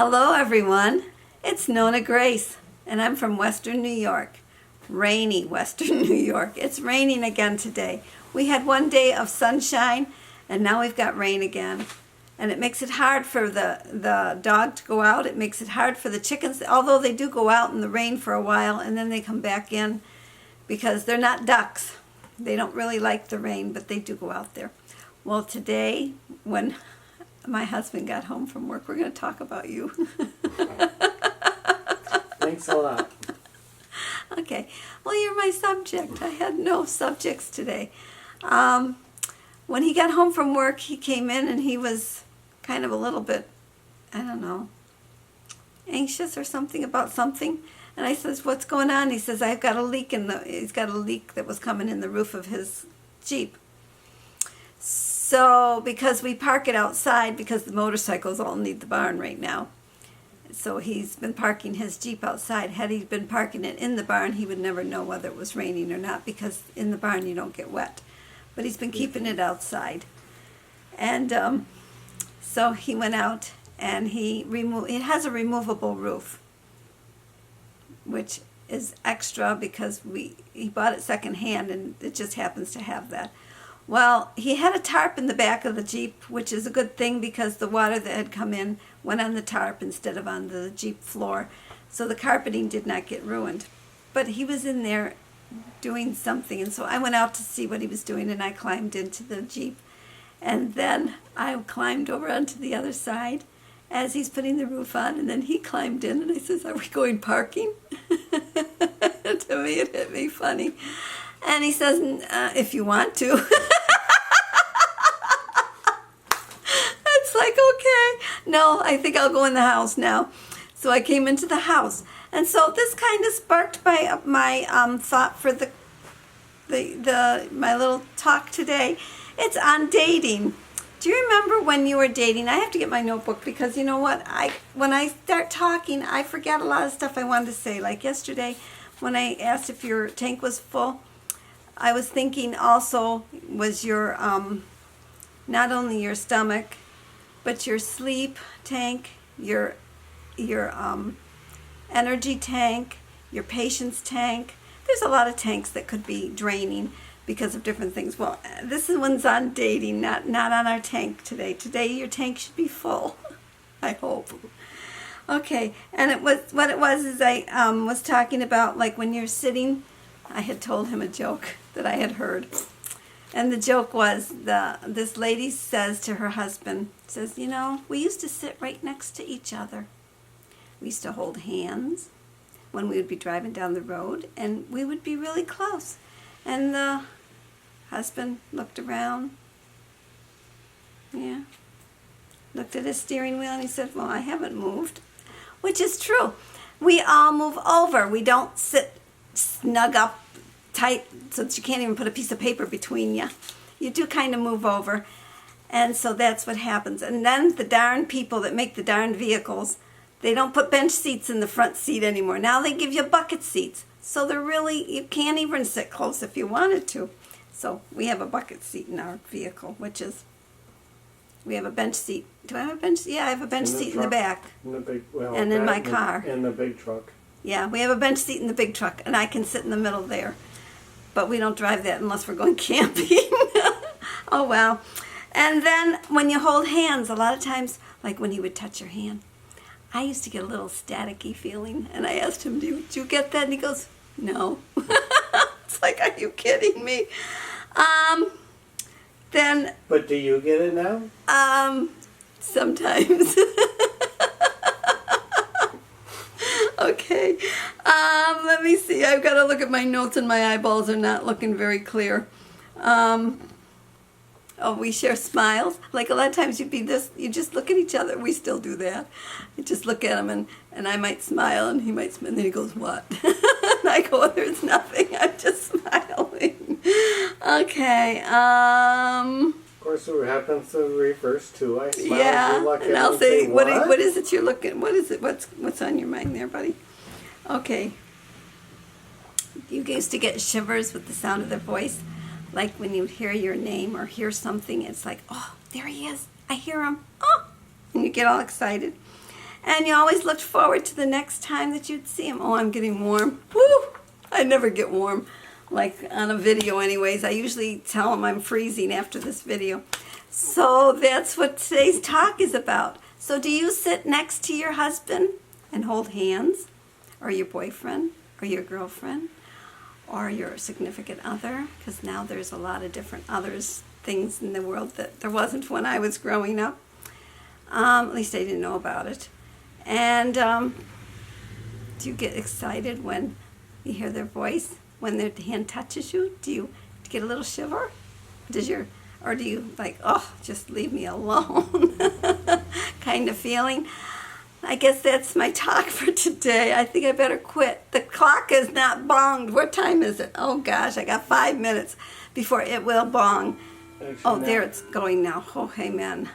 Hello everyone, it's NonnaGrace, and I'm from Western New York. Rainy Western New York. It's raining again today. We had one day of sunshine and now we've got rain again. And it makes it hard for the dog to go out. It makes it hard for the chickens, although they do go out in the rain for a while and then they come back in because they're not ducks. They don't really like the rain, but they do go out there. Well, today, when my husband got home from work, we're going to talk about you. Thanks a lot. Okay. Well, you're my subject. I had no subjects today. When he got home from work, he came in and he was kind of a little bit, I don't know, anxious or something about something. And I says, "What's going on?" He says, "I've got a leak he's got a leak that was coming in the roof of his Jeep." So, because we park it outside, because the motorcycles all need the barn right now. So he's been parking his Jeep outside. Had he been parking it in the barn, he would never know whether it was raining or not, because in the barn you don't get wet. But he's been keeping it outside. And so he went out and it has a removable roof, which is extra because he bought it secondhand and it just happens to have that. Well, he had a tarp in the back of the Jeep, which is a good thing because the water that had come in went on the tarp instead of on the Jeep floor. So the carpeting did not get ruined. But he was in there doing something, and so I went out to see what he was doing, and I climbed into the Jeep. And then I climbed over onto the other side as he's putting the roof on, and then he climbed in, and I says, "Are we going parking?" To me, it hit me funny. And he says, "If you want to." It's like, okay. No, I think I'll go in the house now. So I came into the house. And so this kind of sparked my thought for my little talk today. It's on dating. Do you remember when you were dating? I have to get my notebook because you know what? When I start talking, I forget a lot of stuff I wanted to say. Like yesterday when I asked if your tank was full, I was thinking also was your, not only your stomach, but your sleep tank, your energy tank, your patience tank. There's a lot of tanks that could be draining because of different things. Well, this one's on dating, not on our tank today. Today your tank should be full, I hope. Okay, and what it was is I was talking about like when you're sitting. I had told him a joke that I had heard. And the joke was this lady says to her husband, says, "You know, we used to sit right next to each other. We used to hold hands when we would be driving down the road, and we would be really close." And the husband looked around, looked at his steering wheel, and he said, "Well, I haven't moved," which is true. We all move over. We don't sit snug up tight so that you can't even put a piece of paper between you. You do kind of move over. And so that's what happens. And then the darn people that make the darn vehicles, they don't put bench seats in the front seat anymore. Now they give you bucket seats. So you can't even sit close if you wanted to. So we have a bucket seat in our vehicle, which is, we have a bench seat. Do I have a bench? Yeah, I have a bench seat in the back. And in my car. In the big truck. Yeah, we have a bench seat in the big truck, and I can sit in the middle there. But we don't drive that unless we're going camping. Oh, well. And then when you hold hands, a lot of times, like when he would touch your hand, I used to get a little staticky feeling. And I asked him, "Did you get that?" And he goes, "No." It's like, are you kidding me? But do you get it now? Sometimes. Okay, let me see. I've got to look at my notes and my eyeballs are not looking very clear. Oh, we share smiles. Like a lot of times you just look at each other. We still do that. I just look at him and I might smile and he might smile and then he goes, "What?" And I go, "There's nothing. I'm just smiling." Okay, Of course, it happens to reverse too. I smile, yeah, you look and at I'll me say, and what is it you're looking? What is it? What's on your mind there, buddy? Okay. You used to get shivers with the sound of their voice, like when you hear your name or hear something. It's like, "Oh, there he is! I hear him! Oh!" And you get all excited. And you always looked forward to the next time that you'd see him. Oh, I'm getting warm. Woo! I never get warm, like on a video anyways. I usually tell him I'm freezing after this video. So that's what today's talk is about. So do you sit next to your husband and hold hands? Or your boyfriend? Or your girlfriend? Or your significant other? Because now there's a lot of different others, things in the world that there wasn't when I was growing up. At least I didn't know about it. And do you get excited when you hear their voice, when their hand touches you? Do you get a little shiver? Or do you like, oh, just leave me alone kind of feeling? I guess that's my talk for today. I think I better quit. The clock is not bonged. What time is it? Oh gosh, I got 5 minutes before it will bong. Oh, there it's going now. Oh, amen.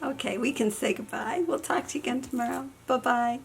Okay, we can say goodbye. We'll talk to you again tomorrow. Bye-bye.